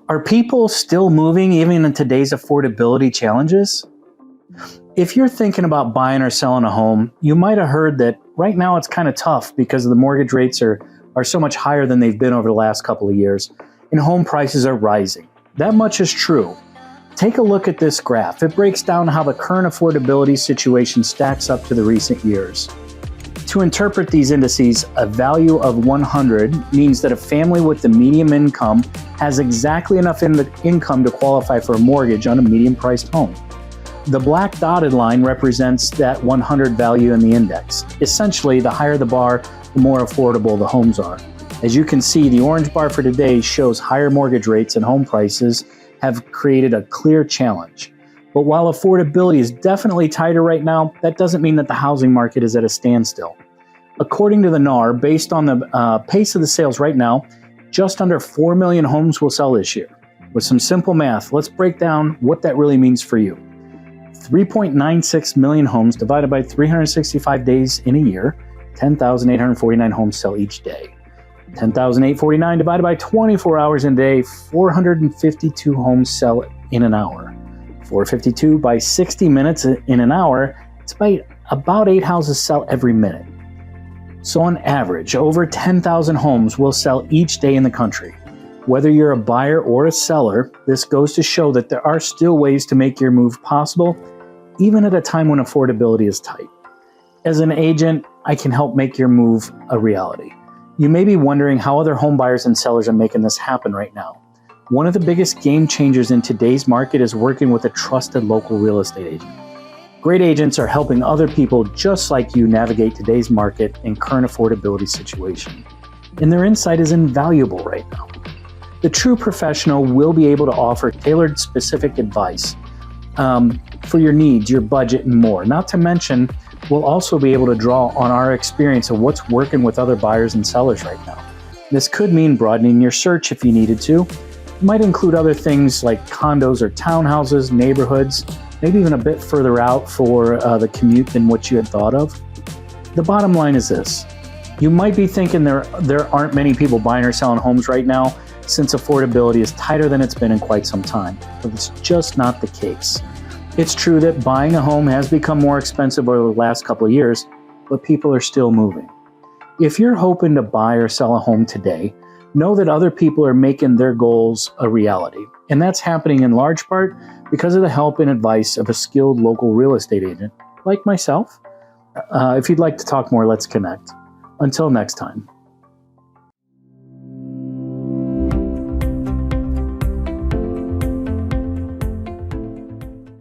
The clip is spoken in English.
Are people still moving even in today's affordability challenges? If you're thinking about buying or selling a home, you might have heard that right now it's kind of tough because the mortgage rates are so much higher than they've been over the last couple of years, and home prices are rising. That much is true. Take a look at this graph. It breaks down how the current affordability situation stacks up to the recent years. To interpret these indices, a value of 100 means that a family with the median income has exactly enough income to qualify for a mortgage on a medium-priced home. The black dotted line represents that 100 value in the index. Essentially, the higher the bar, the more affordable the homes are. As you can see, the orange bar for today shows higher mortgage rates and home prices have created a clear challenge. But while affordability is definitely tighter right now, that doesn't mean that the housing market is at a standstill. According to the NAR, based on the pace of the sales right now, just under 4 million homes will sell this year. With some simple math, let's break down what that really means for you. 3.96 million homes divided by 365 days in a year, 10,849 homes sell each day. 10,849 divided by 24 hours in a day, 452 homes sell in an hour. 452 by 60 minutes in an hour, it's about 8 houses sell every minute. So on average, over 10,000 homes will sell each day in the country. Whether you're a buyer or a seller, this goes to show that there are still ways to make your move possible, even at a time when affordability is tight. As an agent, I can help make your move a reality. You may be wondering how other home buyers and sellers are making this happen right now. One of the biggest game changers in today's market is working with a trusted local real estate agent. Great agents are helping other people just like you navigate today's market and current affordability situation. And their insight is invaluable right now. The true professional will be able to offer tailored specific advice for your needs, your budget, and more. Not to mention, we'll also be able to draw on our experience of what's working with other buyers and sellers right now. This could mean broadening your search if you needed to. It might include other things like condos or townhouses, neighborhoods, maybe even a bit further out for the commute than what you had thought of. The bottom line is this. You might be thinking there aren't many people buying or selling homes right now since affordability is tighter than it's been in quite some time, but it's just not the case. It's true that buying a home has become more expensive over the last couple of years, but people are still moving. If you're hoping to buy or sell a home today, know that other people are making their goals a reality. And that's happening in large part because of the help and advice of a skilled local real estate agent like myself. If you'd like to talk more, let's connect. Until next time.